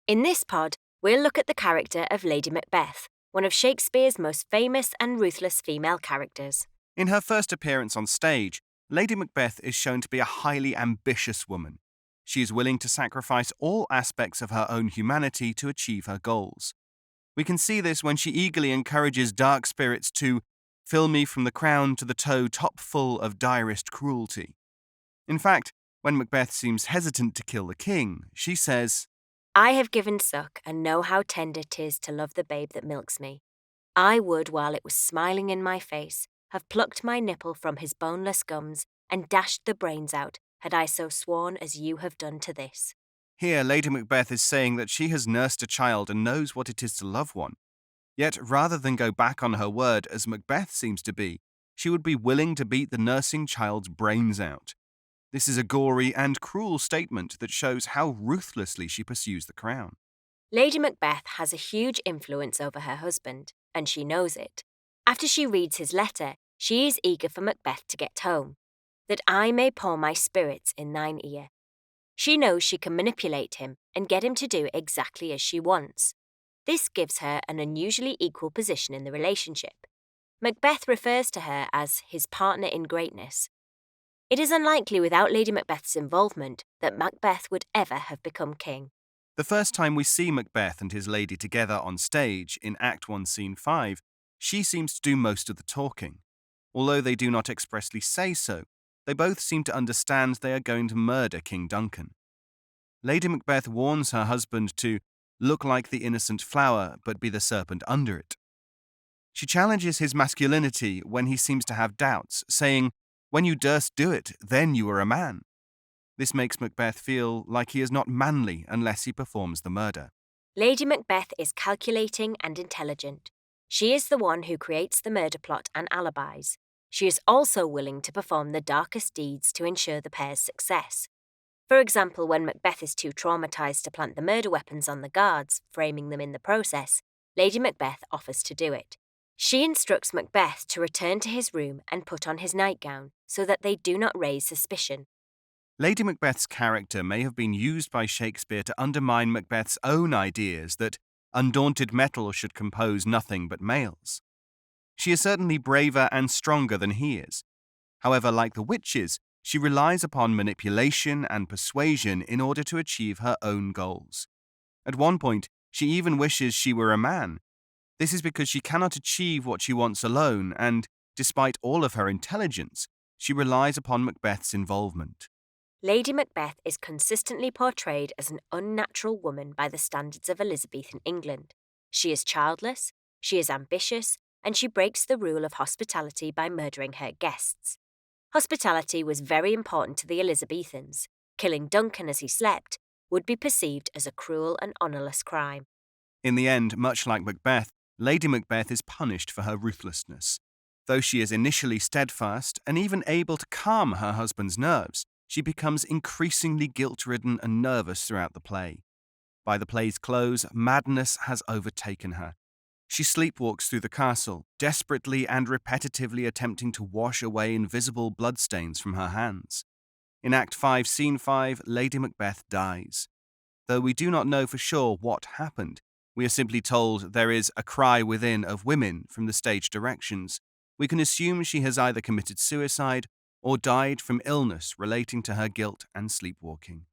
In this pod, we'll look at the character of Lady Macbeth, one of Shakespeare's most famous and ruthless female characters. In her first appearance on stage, Lady Macbeth is shown to be a highly ambitious woman. She is willing to sacrifice all aspects of her own humanity to achieve her goals. We can see this when she eagerly encourages dark spirits to fill me from the crown to the toe top full of direst cruelty. In fact, when Macbeth seems hesitant to kill the king, she says, I have given suck and know how tender 'tis to love the babe that milks me. I would, while it was smiling in my face, have plucked my nipple from his boneless gums and dashed the brains out, had I so sworn as you have done to this. Here, Lady Macbeth is saying that she has nursed a child and knows what it is to love one. Yet, rather than go back on her word, as Macbeth seems to be, she would be willing to beat the nursing child's brains out. This is a gory and cruel statement that shows how ruthlessly she pursues the crown. Lady Macbeth has a huge influence over her husband, and she knows it. After she reads his letter, she is eager for Macbeth to get home, that I may pour my spirits in thine ear. She knows she can manipulate him and get him to do exactly as she wants. This gives her an unusually equal position in the relationship. Macbeth refers to her as his partner in greatness. It is unlikely without Lady Macbeth's involvement that Macbeth would ever have become king. The first time we see Macbeth and his lady together on stage in Act 1, Scene 5, she seems to do most of the talking. Although they do not expressly say so, they both seem to understand they are going to murder King Duncan. Lady Macbeth warns her husband to look like the innocent flower but be the serpent under it. She challenges his masculinity when he seems to have doubts, saying, "When you durst do it, then you are a man." This makes Macbeth feel like he is not manly unless he performs the murder. Lady Macbeth is calculating and intelligent. She is the one who creates the murder plot and alibis. She is also willing to perform the darkest deeds to ensure the pair's success. For example, when Macbeth is too traumatized to plant the murder weapons on the guards, framing them in the process, Lady Macbeth offers to do it. She instructs Macbeth to return to his room and put on his nightgown so that they do not raise suspicion. Lady Macbeth's character may have been used by Shakespeare to undermine Macbeth's own ideas that undaunted metal should compose nothing but males. She is certainly braver and stronger than he is. However, like the witches, she relies upon manipulation and persuasion in order to achieve her own goals. At one point, she even wishes she were a man. This is because she cannot achieve what she wants alone, and, despite all of her intelligence, she relies upon Macbeth's involvement. Lady Macbeth is consistently portrayed as an unnatural woman by the standards of Elizabethan England. She is childless, she is ambitious, and she breaks the rule of hospitality by murdering her guests. Hospitality was very important to the Elizabethans. Killing Duncan as he slept would be perceived as a cruel and honourless crime. In the end, much like Macbeth, Lady Macbeth is punished for her ruthlessness. Though she is initially steadfast and even able to calm her husband's nerves, she becomes increasingly guilt-ridden and nervous throughout the play. By the play's close, madness has overtaken her. She sleepwalks through the castle, desperately and repetitively attempting to wash away invisible bloodstains from her hands. In Act 5, Scene 5, Lady Macbeth dies. Though we do not know for sure what happened, we are simply told there is a cry within of women from the stage directions. We can assume she has either committed suicide or died from illness relating to her guilt and sleepwalking.